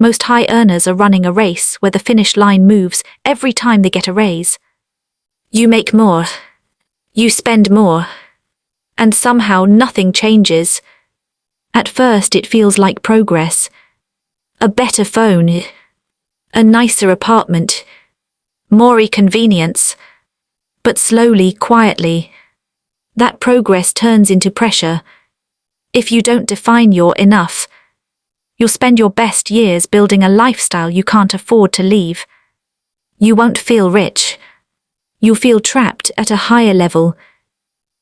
Most high earners are running a race where the finish line moves every time they get a raise. You make more. You spend more. And somehow nothing changes. At first it feels like progress. A better phone. A nicer apartment. More convenience. But slowly, quietly, that progress turns into pressure. If you don't define your enough, you'll spend your best years building a lifestyle you can't afford to leave. You won't feel rich. You'll feel trapped at a higher level.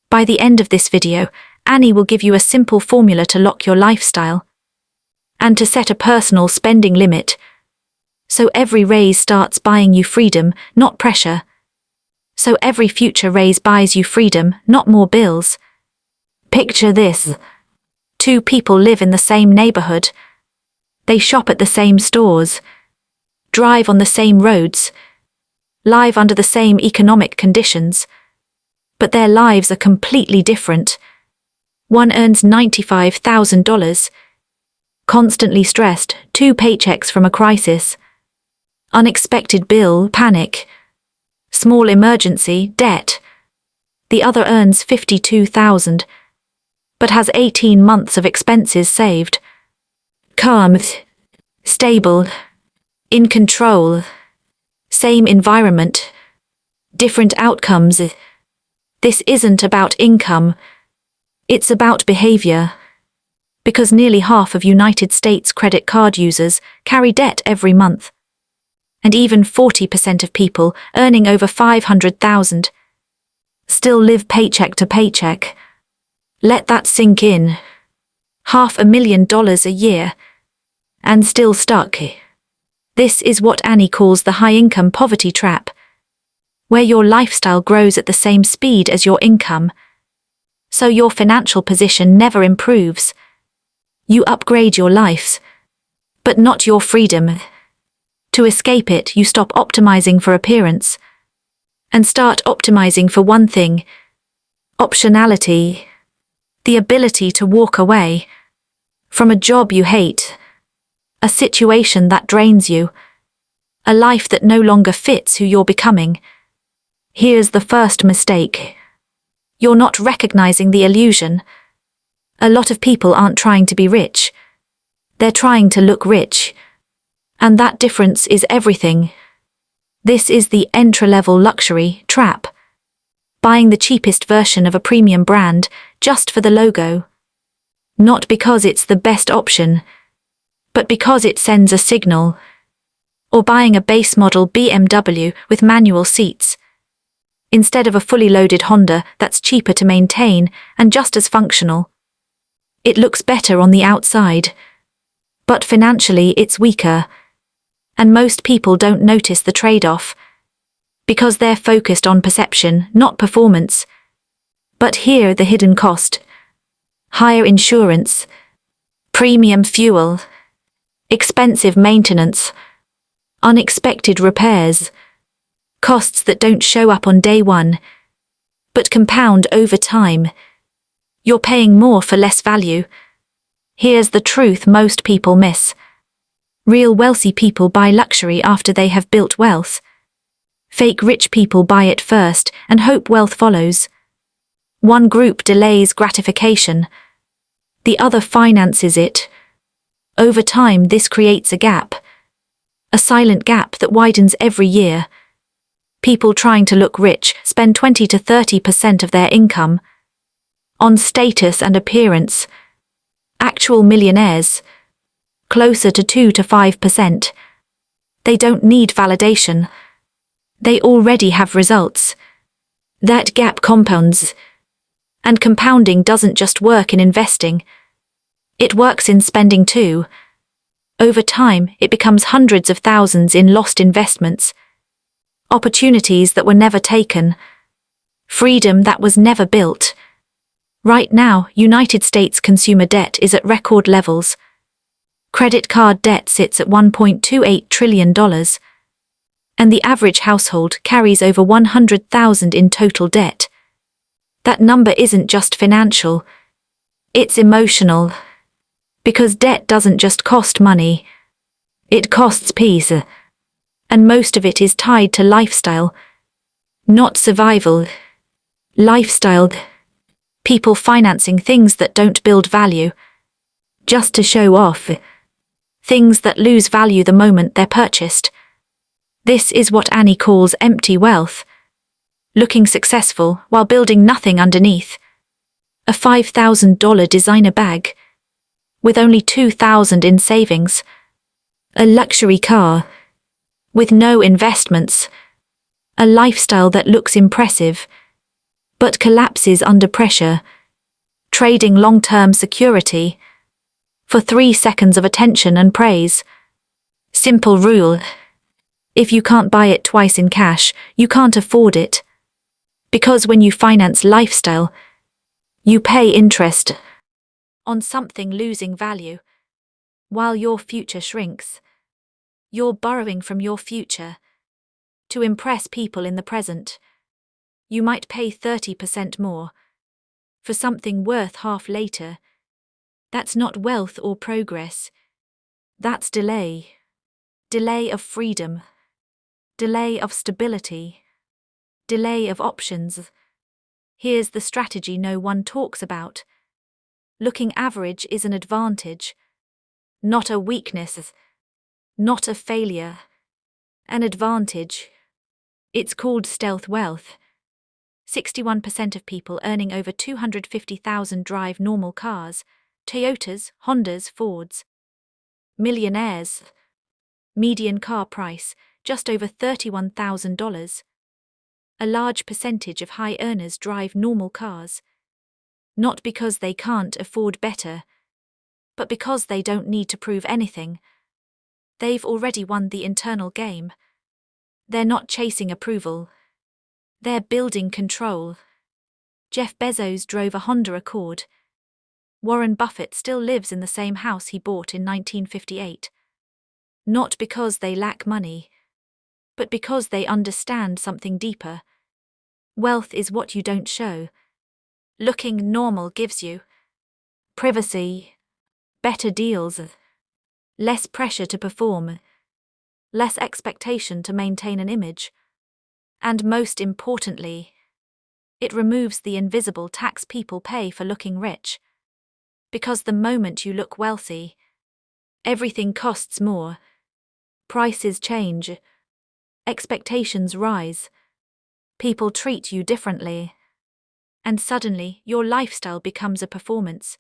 By the end of this video, Annie will give you a simple formula to lock your lifestyle and to set a personal spending limit. So every raise starts buying you freedom, not pressure. So every future raise buys you freedom, not more bills. Picture this. 2 people live in the same neighborhood. They shop at the same stores, drive on the same roads, live under the same economic conditions. But their lives are completely different. One earns $95,000, constantly stressed, 2 paychecks from a crisis, unexpected bill, panic, small emergency, debt. The other earns $52,000, but has 18 months of expenses saved. Calm, stable, in control, same environment, different outcomes. This isn't about income, it's about behavior. Because nearly half of United States credit card users carry debt every month. And even 40% of people earning over $500,000 still live paycheck to paycheck. Let that sink in. $500,000 a year, and still stuck. This is what Annie calls the high-income poverty trap, where your lifestyle grows at the same speed as your income. So your financial position never improves. You upgrade your life, but not your freedom. To escape it, you stop optimizing for appearance and start optimizing for one thing: optionality, the ability to walk away from a job you hate, a situation that drains you, a life that no longer fits who you're becoming. Here's the first mistake. You're not recognizing the illusion. A lot of people aren't trying to be rich. They're trying to look rich. And that difference is everything. This is the entry-level luxury trap. Buying the cheapest version of a premium brand just for the logo. Not because it's the best option, but because it sends a signal. Or buying a base model BMW with manual seats, instead of a fully loaded Honda that's cheaper to maintain and just as functional. It looks better on the outside, but financially it's weaker. And most people don't notice the trade-off, because they're focused on perception, not performance. But here the hidden cost: higher insurance, premium fuel, expensive maintenance, unexpected repairs, costs that don't show up on day one, but compound over time. You're paying more for less value. Here's the truth most people miss. Real wealthy people buy luxury after they have built wealth. Fake rich people buy it first and hope wealth follows. One group delays gratification. The other finances it. Over time, this creates a gap. A silent gap that widens every year. People trying to look rich spend 20 to 30% of their income on status and appearance. Actual millionaires, closer to 2 to 5%. They don't need validation. They already have results. That gap compounds. And compounding doesn't just work in investing. It works in spending too. Over time, it becomes hundreds of thousands in lost investments. Opportunities that were never taken. Freedom that was never built. Right now, United States consumer debt is at record levels. Credit card debt sits at $1.28 trillion. And the average household carries over $100,000 in total debt. That number isn't just financial. It's emotional. Because debt doesn't just cost money. It costs peace, and most of it is tied to lifestyle, not survival. Lifestyle. People financing things that don't build value, just to show off. Things that lose value the moment they're purchased. This is what Annie calls empty wealth. Looking successful while building nothing underneath. A $5,000 designer bag, with only $2,000 in savings. A luxury car, with no investments. A lifestyle that looks impressive, but collapses under pressure. Trading long-term security for 3 seconds of attention and praise. Simple rule. If you can't buy it twice in cash, you can't afford it. Because when you finance lifestyle, you pay interest on something losing value, while your future shrinks. You're borrowing from your future to impress people in the present. You might pay 30% more for something worth half later. That's not wealth or progress. That's delay. Delay of freedom. Delay of stability. Delay of options. Here's the strategy no one talks about. Looking average is an advantage, not a weakness, not a failure. An advantage. It's called stealth wealth. 61% of people earning over $250,000 drive normal cars, Toyotas, Hondas, Fords. Millionaires. Median car price, just over $31,000. A large percentage of high earners drive normal cars. Not because they can't afford better, but because they don't need to prove anything. They've already won the internal game. They're not chasing approval. They're building control. Jeff Bezos drove a Honda Accord. Warren Buffett still lives in the same house he bought in 1958. Not because they lack money, but because they understand something deeper. Wealth is what you don't show. Looking normal gives you privacy, better deals, less pressure to perform, less expectation to maintain an image, and most importantly, it removes the invisible tax people pay for looking rich. Because the moment you look wealthy, everything costs more. Prices change. Expectations rise. People treat you differently. And suddenly, your lifestyle becomes a performance.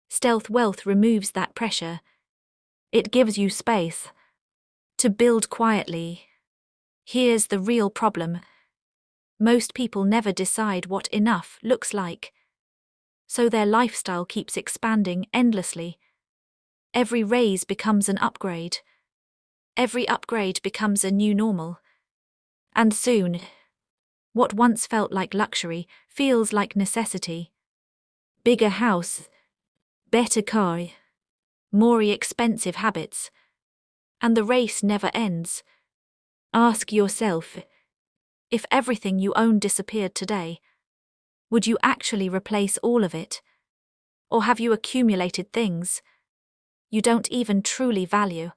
Stealth wealth removes that pressure. It gives you space to build quietly. Here's the real problem. Most people never decide what enough looks like. So their lifestyle keeps expanding endlessly. Every raise becomes an upgrade. Every upgrade becomes a new normal. And soon, what once felt like luxury feels like necessity. Bigger house, better car, more expensive habits. And the race never ends. Ask yourself, if everything you own disappeared today, would you actually replace all of it? Or have you accumulated things you don't even truly value?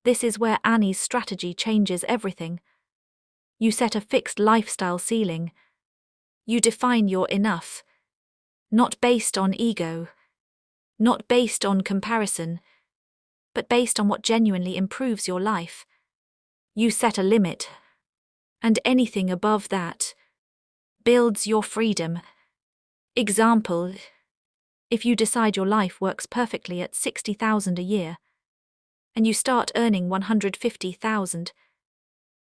This is where Annie's strategy changes everything. You set a fixed lifestyle ceiling. You define your enough. Not based on ego. Not based on comparison. But based on what genuinely improves your life. You set a limit. And anything above that builds your freedom. Example, if you decide your life works perfectly at $60,000 a year, and you start earning $150,000,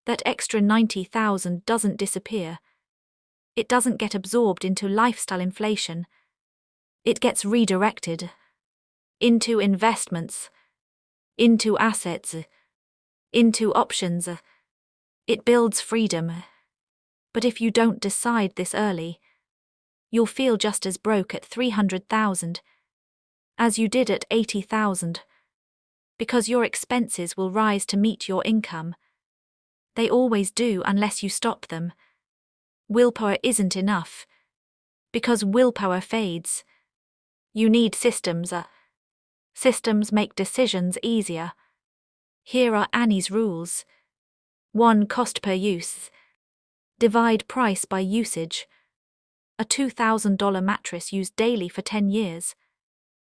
that extra $90,000 doesn't disappear. It doesn't get absorbed into lifestyle inflation. It gets redirected into investments, into assets, into options. It builds freedom. But if you don't decide this early, you'll feel just as broke at $300,000 as you did at $80,000, because your expenses will rise to meet your income. They always do unless you stop them. Willpower isn't enough, because willpower fades. You need systems. Systems make decisions easier. Here are Annie's rules. 1. Cost per use. Divide price by usage. A $2,000 mattress used daily for 10 years.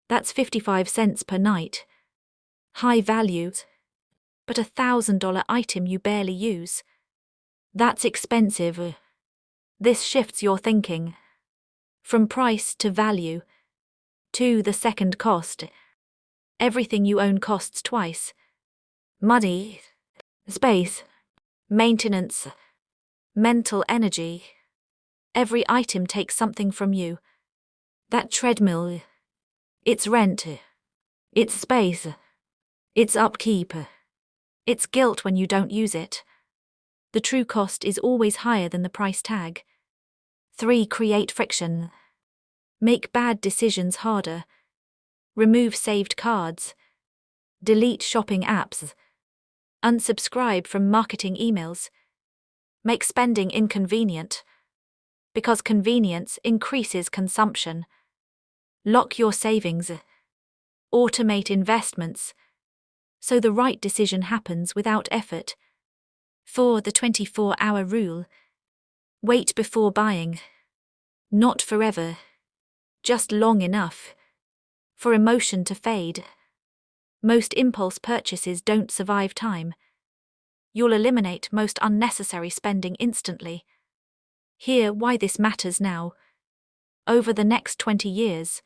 That's 55 cents per night. High value. But a $1,000 item you barely use. That's expensive. This shifts your thinking. From price to value. 2. The second cost. Everything you own costs twice. Money, space, maintenance, mental energy. Every item takes something from you. That treadmill, it's rent, it's space, it's upkeep, it's guilt when you don't use it. The true cost is always higher than the price tag. 3. Create friction. Make bad decisions harder. Remove saved cards. Delete shopping apps. Unsubscribe from marketing emails. Make spending inconvenient. Because convenience increases consumption. Lock your savings. Automate investments. So the right decision happens without effort. 4. The 24-hour rule. Wait before buying. Not forever. Just long enough. For emotion to fade. Most impulse purchases don't survive time. You'll eliminate most unnecessary spending instantly. Hear why this matters now. Over the next 20 years,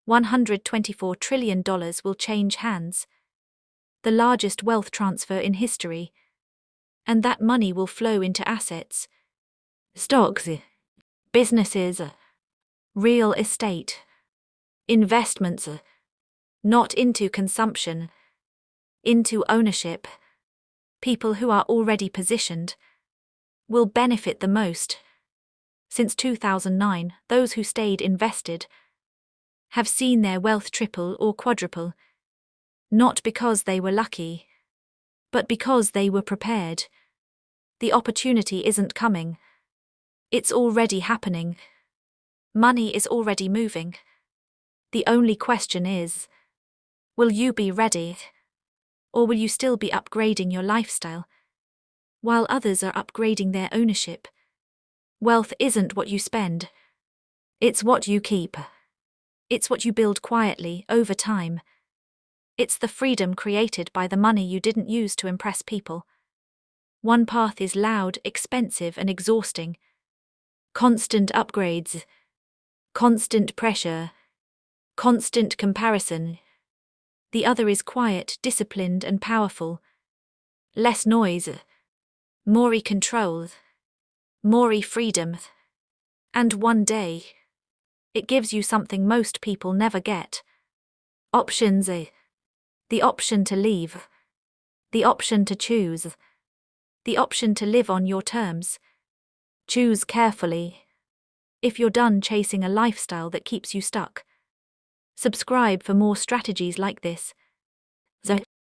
$124 trillion will change hands. The largest wealth transfer in history. And that money will flow into assets. Stocks, businesses, real estate, investments, not into consumption, into ownership. People who are already positioned will benefit the most. Since 2009, those who stayed invested have seen their wealth triple or quadruple, not because they were lucky, but because they were prepared. The opportunity isn't coming. It's already happening. Money is already moving. The only question is, will you be ready? Or will you still be upgrading your lifestyle, while others are upgrading their ownership? Wealth isn't what you spend. It's what you keep. It's what you build quietly, over time. It's the freedom created by the money you didn't use to impress people. One path is loud, expensive, and exhausting. Constant upgrades. Constant pressure. Constant comparison. The other is quiet, disciplined, and powerful. Less noise. More control. More freedom. And one day, it gives you something most people never get. Options. The option to leave. The option to choose. The option to live on your terms. Choose carefully. If you're done chasing a lifestyle that keeps you stuck. Subscribe for more strategies like this.